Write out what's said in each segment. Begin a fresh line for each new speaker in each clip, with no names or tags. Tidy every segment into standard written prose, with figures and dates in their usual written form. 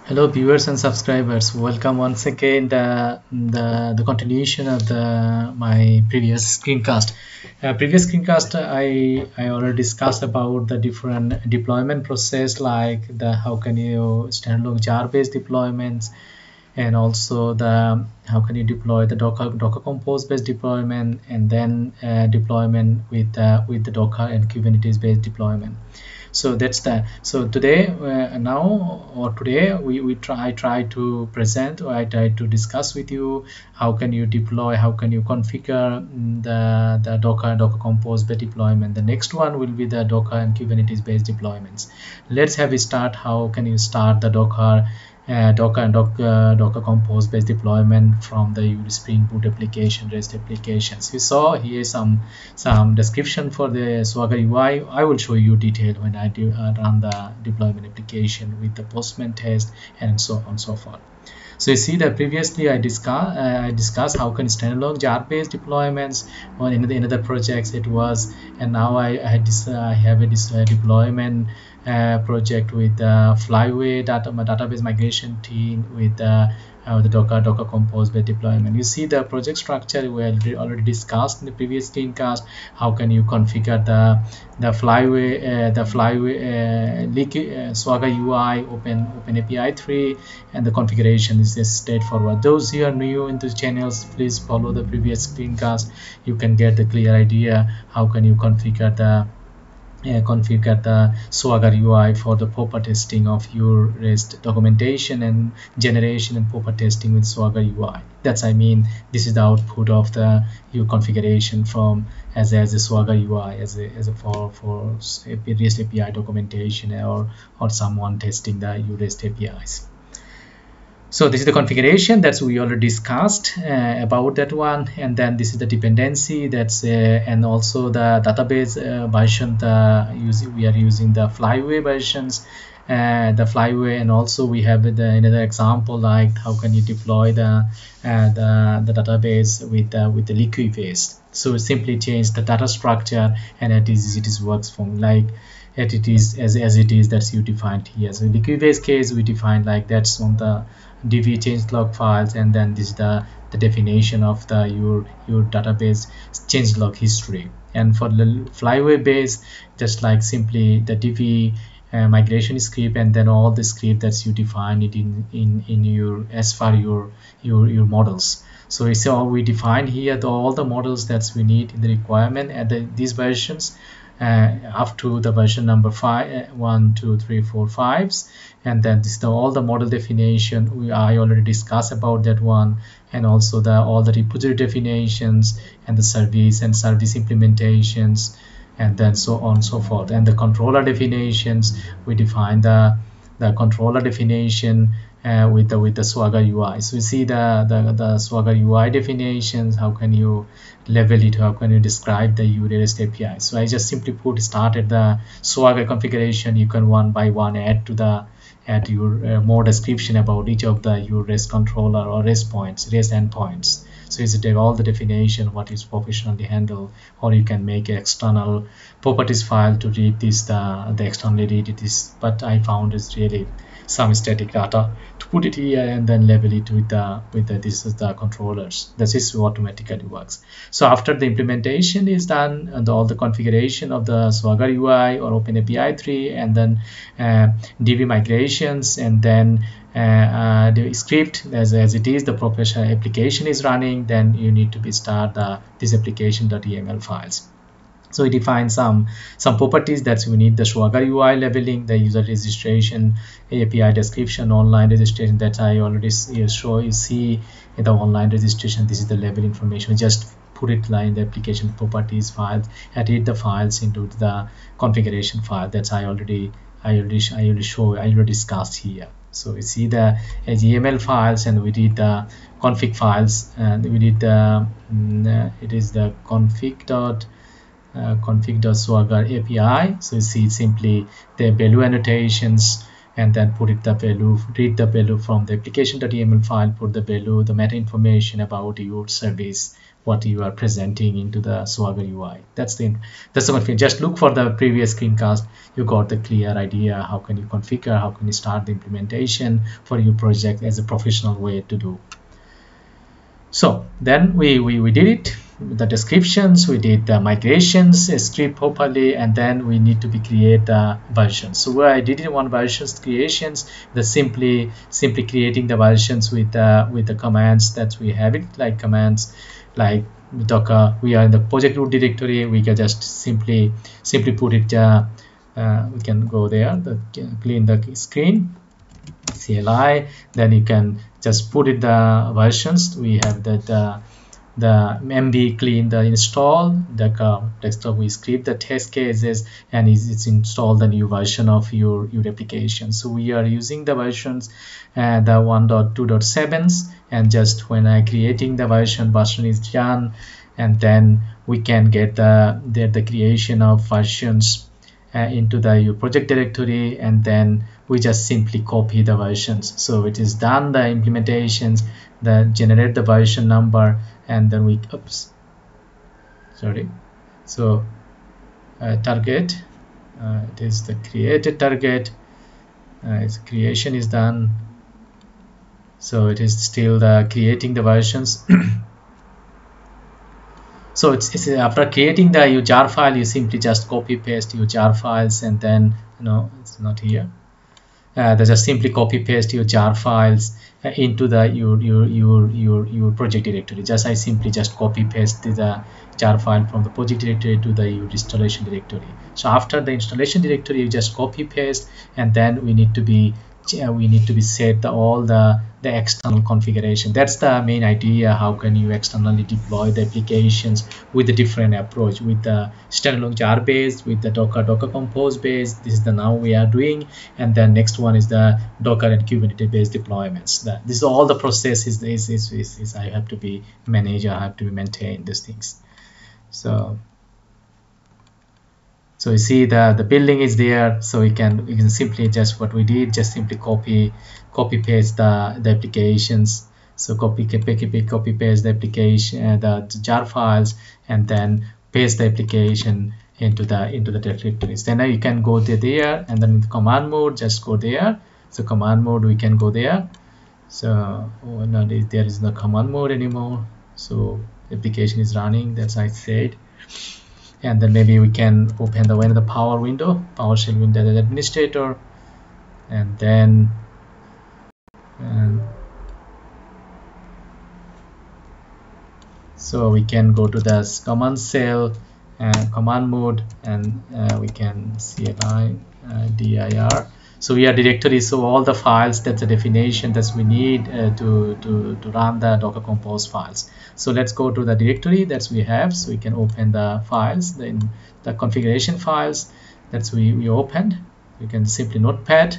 Hello, viewers and subscribers. Welcome once again the continuation of the my previous screencast. Previous screencast, I already discussed about the different deployment process, like the how can you standalone jar-based deployments, and also the how can you deploy the Docker Compose based deployment, and then deployment with the Docker and Kubernetes based deployment. So that's the so today now or today we try to present, or I try to discuss with you how can you deploy, how can you configure the Docker Compose based deployment. The next one will be the Docker and Kubernetes based deployments. Let's have a start. How can you start the Docker Compose based deployment from the Spring Boot application, REST applications? You saw here some description for the Swagger UI. I will show you detail when I do run the deployment application with the Postman test and so on and so forth. So you see that previously I discussed how can standalone jar-based deployments or in other projects it was, and now I have a deployment project with Flyway database migration team with the Docker Compose based deployment. You see the project structure we already discussed in the previous screencast. How can you configure the Flyway Swagger UI Open API 3, and the configuration is just straightforward. Those who are new into the channels, please follow the previous screencast. You can get the clear idea how can you configure the Swagger UI for the proper testing of your REST documentation and generation and proper testing with Swagger UI. That's this is the output of the your configuration from as a Swagger UI as a for REST API documentation or someone testing the your REST APIs. So this is the configuration that we already discussed about that one, and then this is the dependency that's and also the database version. We are using the Flyway versions, the Flyway, and also we have another example like how can you deploy the database with the Liquibase. So simply change the data structure, and it is works from like it is as it is that's you defined here. So in the Liquibase case we define like that's on the db changelog files, and then this is the definition of the your database changelog history. And for the Flyway base, just like simply the db migration script, and then all the script that you define it in your as far your models. So it's all we define here all the models that we need in the requirement at these versions up to the version number 5 1 2 3 4 5s, and then this all the model definition I already discussed about that one, and also all the repository definitions and the service implementations, and then so on and so forth. And the controller definitions, we define the controller definition with the Swagger UI. So you see the Swagger UI definitions, how can you level it, how can you describe the REST API. So I just simply started the Swagger configuration. You can one by one add your more description about each of your REST controller or REST endpoints. So is it all the definition what is professionally handled, or you can make an external properties file to read this the externally read it is, but I found is really some static data to put it here and then label it with the this is the controllers. This is automatically works. So after the implementation is done and all the configuration of the Swagger UI or Open API 3, and then DB migrations, and then the script as it is the professional application is running, then you need to start this application.yml files. So we define some properties that we need: the Swagger UI labeling, the user registration, API description, online registration that I already show. You see in the online registration, this is the label information. We just put it in the application properties file and read the files into the configuration file. That's I already discussed here. So we see the HTML files, and we did the config files, and we did it is the config.swagger API. So you see simply the value annotations, and then put it the value, read the value from the application.yml file, put the value, the meta information about your service, what you are presenting into the Swagger UI. That's the one thing. Just look for the previous screencast. You got the clear idea. How can you configure? How can you start the implementation for your project as a professional way to do. So then we did it. The descriptions, we did the migrations script properly, and then we need to create the versions. So where I did it one versions creations, the simply creating the versions with the commands that we have it, like commands like docker. We are in the project root directory. We can just simply put it. We can go there, clean the screen, CLI. Then you can just put it the versions. We have that the MB clean the install the desktop. We script the test cases, and it's installed the new version of your application. So we are using the versions the 1.2.7s, and just when I creating the version is done, and then we can get the creation of versions into your project directory, and then we just simply copy the versions. So it is done the implementations, generate the version number, and then we so target, it is the created target, its creation is done. So it is still the creating the versions. So it's after creating the your jar file, you simply just copy paste your jar files, and then it's not here. They just simply copy paste your jar files into the your project directory. I simply just copy paste the jar file from the project directory to the your installation directory. So after the installation directory, you just copy paste, and then we need to be set all the external configuration. That's the main idea. How can you externally deploy the applications with a different approach, with the standalone jar based, with the docker compose based. This is the now we are doing, and then next one is the docker and Kubernetes based deployments. This is all the process is I have to be manage, I have to maintain these things. So you see the building is there, so you can simply just what we did, just simply copy paste the applications. So copy paste the application, the jar files, and then paste the application into the directories. Then you can go there, and then in the command mode, just go there. So command mode, we can go there. So no, there is no command mode anymore. So application is running, that's I said. And then maybe we can open the power window, PowerShell window as administrator, and then so we can go to the command cell and command mode, and we can CLI dir. So we are directory, so all the files, that's the definition that we need to run the Docker Compose files. So let's go to the directory that we have, so we can open the files, then the configuration files that we opened. You can simply notepad,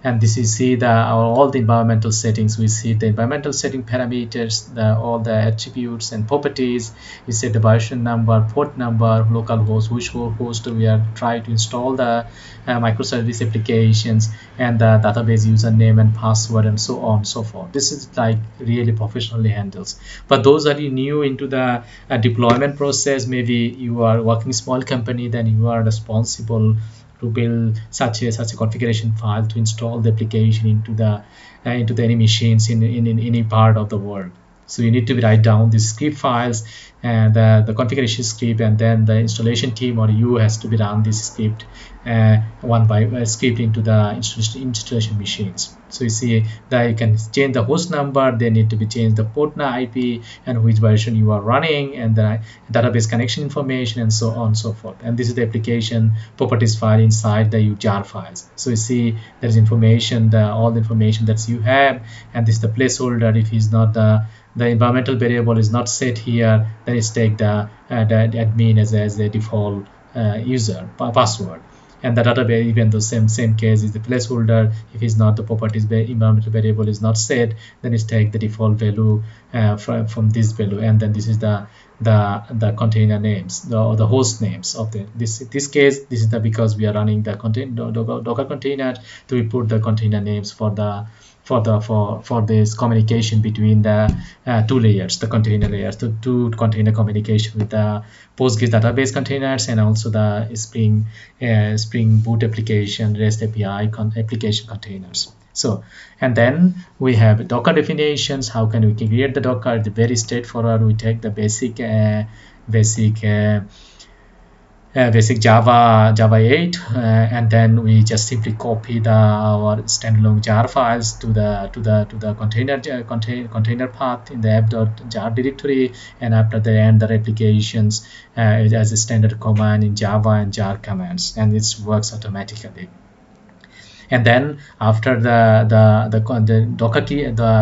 and this is see all the environmental settings. We see the environmental setting parameters, all the attributes and properties. We set the version number, port number, localhost, which host we are trying to install the microservice applications, and the database username and password, and so on and so forth. This is like really professionally handles. But those are new into the deployment process. Maybe you are working small company, then you are responsible to build such a configuration file to install the application into any machines in any part of the world. So you need to write down the script files and the configuration script, and then the installation team or you has to be run this script one by script into the installation machines. So you see that you can change the host number, they need to be changed the port IP and which version you are running, and the database connection information, and so on and so forth. And this is the application properties file inside the jar files. So you see there is information, all the information that you have, and this is the placeholder. If it's not the environmental variable is not set here, then it's take the admin as a default user password. And the database, even the same case, is the placeholder. If it's not the properties environmental variable is not set, then it's take the default value from this value, and then this is the the container names, the host names of this case. This is the because we are running the Docker container, to we put the container names for this communication between the two layers, the container layers, the two container communication with the Postgres database containers, and also the Spring Boot application REST API application containers. So, and then we have Docker definitions. How can we create the Docker? It's very straightforward. We take the basic Java 8, and then we just simply copy our standalone jar files to the container path in the app.jar directory, and after that end the replications as a standard command in Java and jar commands, and it works automatically. And then after the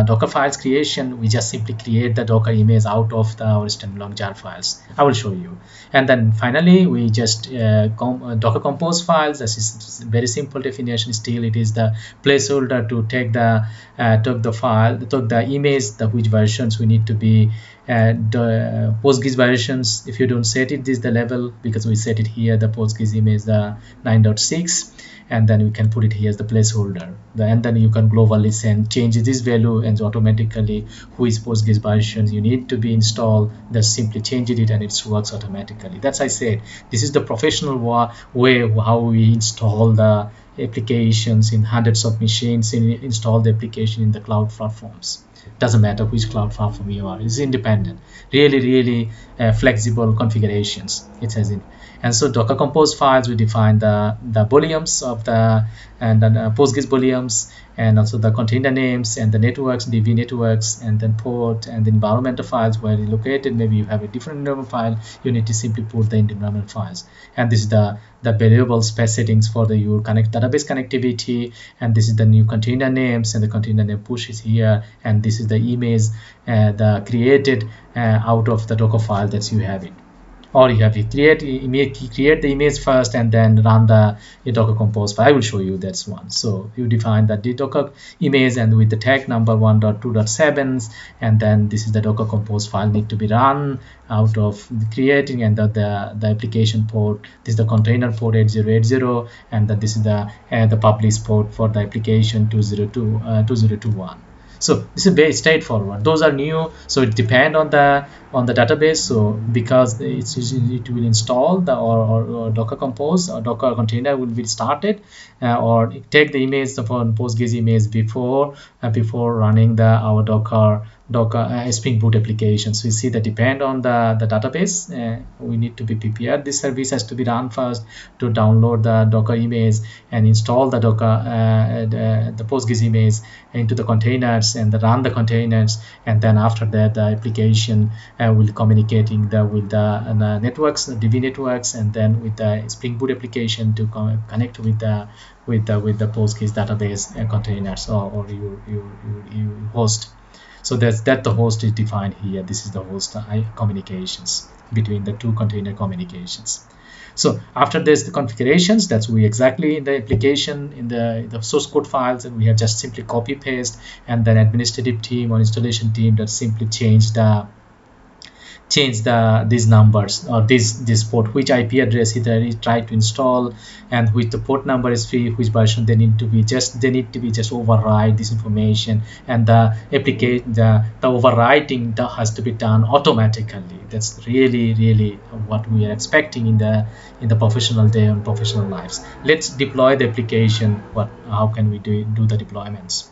Docker files creation, we just simply create the Docker image out of our standalone jar files. I will show you. And then finally, we just Docker compose files. This is very simple definition. Still, it is the placeholder to take the image, which versions we need to be. The Postgres versions, if you don't set it, this is the level, because we set it here, the Postgres image, the 9.6, and then we can put it here as the placeholder, and then you can globally change this value, and automatically which Postgres versions you need to be installed, just simply change it and it works automatically. That's, I said, this is the professional way how we install the applications in hundreds of machines, install the application in the cloud platforms. Doesn't matter which cloud platform you are, it's independent, really flexible configurations it has in. And so Docker compose files, we define the volumes of and then Postgres volumes, and also the container names and the networks, DB networks, and then port and the environmental files where it's located. Maybe you have a different environment file, you need to simply put the environment files. And this is the variable space settings for your database connectivity, and this is the new container names, and the container name push is here, and this is the image the created out of the Docker file that you have it. Or you have to create the image first and then run the Docker compose file. I will show you that's one. So you define the Docker image and with the tag number 1.2.7, and then this is the Docker compose file need to be run out of creating, and the application port, this is the container port 8080, and then this is the publish port for the application 2021. So this is very straightforward. Those are new, so it depends on the database. So because it will install the or Docker compose or Docker container will be started, or take the image from Postgres image before running our Docker Spring Boot application. So you see that depend on the database. We need to be prepared. This service has to be run first to download the Docker image and install the Docker the Postgres image into the containers and run the containers, and then after that the application will communicating with the networks, the DB networks, and then with the Spring Boot application to connect with the Postgres database containers or your host. So that the host is defined here. This is the host communications between the two container communications. So after this, the configurations, that's we exactly in the application in the source code files, and we have just simply copy paste, and then administrative team or installation team that simply change these numbers or this port, which IP address he tried to install, and which the port number is free, which version they need to be just override this information, and the overwriting that has to be done automatically. That's really what we are expecting in the professional day and professional lives. Let's deploy the application. How can we do the deployments?